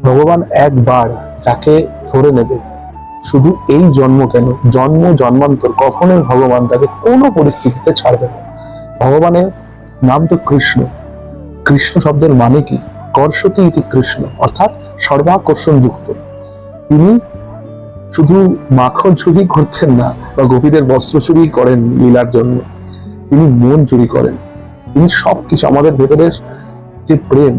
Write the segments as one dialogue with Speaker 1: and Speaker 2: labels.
Speaker 1: ভগবান একবার যাকে ধরে নেবে, শুধু এই জন্ম কেন, জন্ম জন্মান্তর কখনোই ভগবান তাকে কোনো পরিস্থিতিতে ছাড়বে না। ভগবানের নাম তো কৃষ্ণ। কৃষ্ণ শব্দের মানে কি? কর্ষতি ইতি কৃষ্ণ, অর্থাৎ সর্বাকর্ষণ যুক্ত। তিনি শুধু মাখন চুরি করতেন না বা গোপীদের বস্ত্র চুরি করেন লীলার জন্য, তিনি মন চুরি করেন। তিনি সবকিছু, আমাদের ভেতরের যে প্রেম,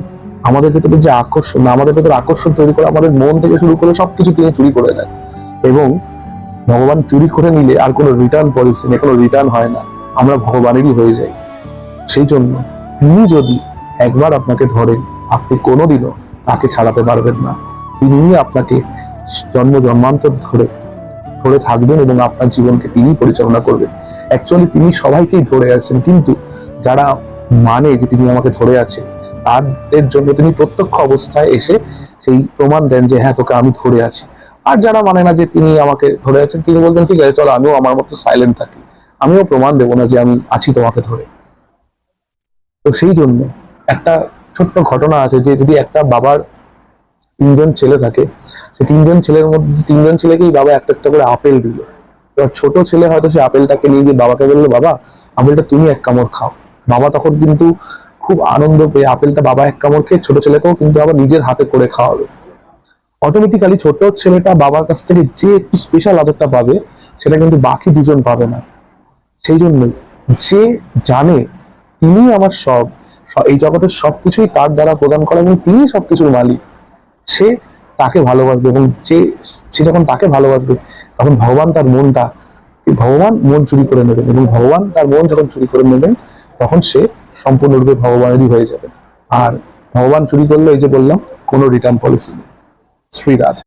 Speaker 1: আমাদের ভেতরে যে আকর্ষণ, আমাদের ভেতরে আকর্ষণ তৈরি করে আমাদের মন থেকে শুরু করে সবকিছু তিনি চুরি করে নেন। এবং ভগবান চুরি করে নিলে আর কোনো রিটার্ন পলিসি নেই, কোনো রিটার্ন হয় না, আমরা ভগবানেরই হয়ে যাই। সেই জন্য তিনি যদি একবার আপনাকে ধরেন, আপনি কোনোদিনও তাকে ছাড়াতে পারবেন না। তিনি আপনাকে জন্ম জন্মান্তর ধরে ধরে থাকবেন এবং আপনার জীবনকে তিনি পরিচালনা করবেন। অ্যাকচুয়ালি তিনি সবাইকেই ধরে আছেন, কিন্তু যারা মানে যে তিনি আমাকে ধরে আছেন, তাদের জন্য তিনি প্রত্যক্ষ অবস্থায় এসে সেই প্রমাণ দেন যে হ্যাঁ, তোকে আমি ধরে আছি। আর যারা মানে না যে তিনি আমাকে ধরে আছেন, তিনি বলবেন ঠিক আছে, চলো আমিও আমার মতো সাইলেন্ট থাকি, আমিও প্রমাণ দেবো না যে আমি আছি তোমাকে ধরে। তো সেই জন্য একটা ছোট্ট ঘটনা আছে যে যদি একটা বাবার 3জন ছেলে থাকে, সেই 3জন ছেলের মধ্যে 3জন ছেলেকেই বাবা একটা একটা করে আপেল দিল। এবার ছোট ছেলে হয়তো সে আপেলটাকে নিয়ে গিয়ে বাবাকে বললো, বাবা আপেলটা তুমি এক কামড় খাও। বাবা তখন কিন্তু খুব আনন্দ পেয়ে আপেলটা বাবা এক কামড় খেয়ে ছোট ছেলেকেও কিন্তু আবার নিজের হাতে করে খাওয়াবে। অটোমেটিক্যালি ছোট ছেলেটা বাবার কাছ থেকে যে একটু স্পেশাল আদরটা পাবে, সেটা কিন্তু বাকি দুজন পাবে না। সেই জন্যই যে জানে তিনি আমার সব, এই জগতের সবকিছুই তার দ্বারা প্রদান করা এবং তিনি সবকিছুর মালিক, সে তাকে ভালোবাসবে। এবং সে যখন তাকে ভালোবাসবে, তখন ভগবান তার মনটা, ভগবান মন চুরি করে নেবেন, এবং ভগবান তার মন যখন চুরি করে নেবেন, তখন সে সম্পূর্ণরূপে ভগবানেরই হয়ে যাবে। আর ভগবান চুরি করলে, এই যে বললাম, কোনো রিটার্ন পলিসি নেই। শ্রীরাধ।